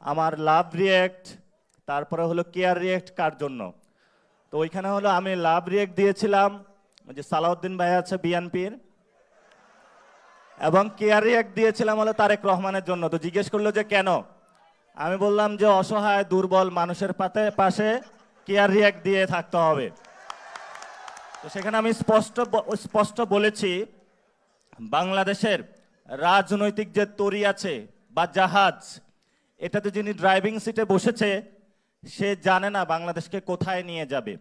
আমার love react, তারপরে হলো কেয়ার রিয়েক্ট কার জন্য। তো ওইখানে হলো আমি লাভ রিয়েক্ট দিয়েছিলাম ওই যে সালাউদ্দিন ভাই আছে বিএনপির, এবং কেয়ার রিয়েক্ট দিয়েছিলাম হলো তারেক রহমানের জন্য। তো জিজ্ঞেস করলো যে কেন, আমি বললাম যে অসহায় দুর্বল মানুষের পাশে কেয়ার রিয়েক্ট দিয়ে থাকতে হবে। তো সেখানে আমি স্পষ্ট বলেছি, বাংলাদেশের রাজনৈতিক যে তরি আছে বা জাহাজ, এটাতে যিনি ড্রাইভিং সিটে বসেছে সে জানে না বাংলাদেশকে কোথায় নিয়ে যাবে।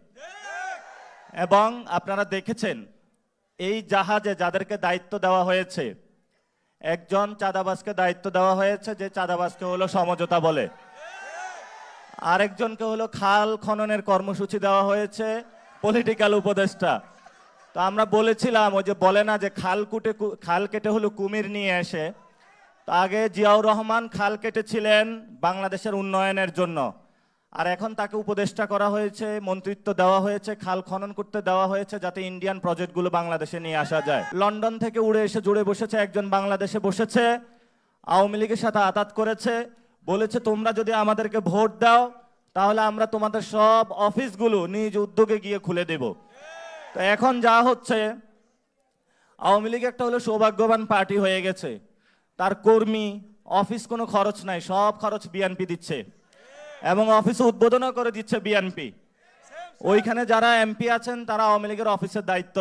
এবং আপনারা দেখেছেন এই জাহাজে যাদেরকে দায়িত্ব দেওয়া হয়েছে, একজন চাঁদাবাজকে দায়িত্ব দেওয়া হয়েছে যে চাঁদাবাজকে হলো সমঝোতা বলে, আরেকজনকে হলো খাল খননের কর্মসূচি দেওয়া হয়েছে পলিটিক্যাল উপদেষ্টা। তো আমরা বলেছিলাম ওই যে বলে না যে খাল কেটে হলো কুমির নিয়ে এসে, তো আগে জিয়াউর রহমান খাল কেটেছিলেন বাংলাদেশের উন্নয়নের জন্য, আর এখন তাকে উপদেষ্টা করা হয়েছে, মন্ত্রিত্ব দেওয়া হয়েছে, খাল খনন করতে দেওয়া হয়েছে যাতে ইন্ডিয়ান প্রজেক্টগুলো বাংলাদেশে নিয়ে আসা যায়। লন্ডন থেকে উড়ে এসে জুড়ে বসেছে একজন, বাংলাদেশে বসেছে, আওয়ামী লীগের সাথে আতাত করেছে, বলেছে তোমরা যদি আমাদেরকে ভোট দাও তাহলে আমরা তোমাদের সব অফিসগুলো নিজ উদ্যোগে গিয়ে খুলে দেব। তো এখন যা হচ্ছে, আওয়ামী লীগ একটা হলো সৌভাগ্যবান পার্টি হয়ে গেছে, তার কর্মী অফিস কোনো খরচ নাই, সব খরচ বিএনপি দিচ্ছে এবং অফিসে উদ্বোধনও করে দিচ্ছে বিএনপি। ওইখানে যারা এমপি আছেন তারা আওয়ামী লীগের অফিসের দায়িত্ব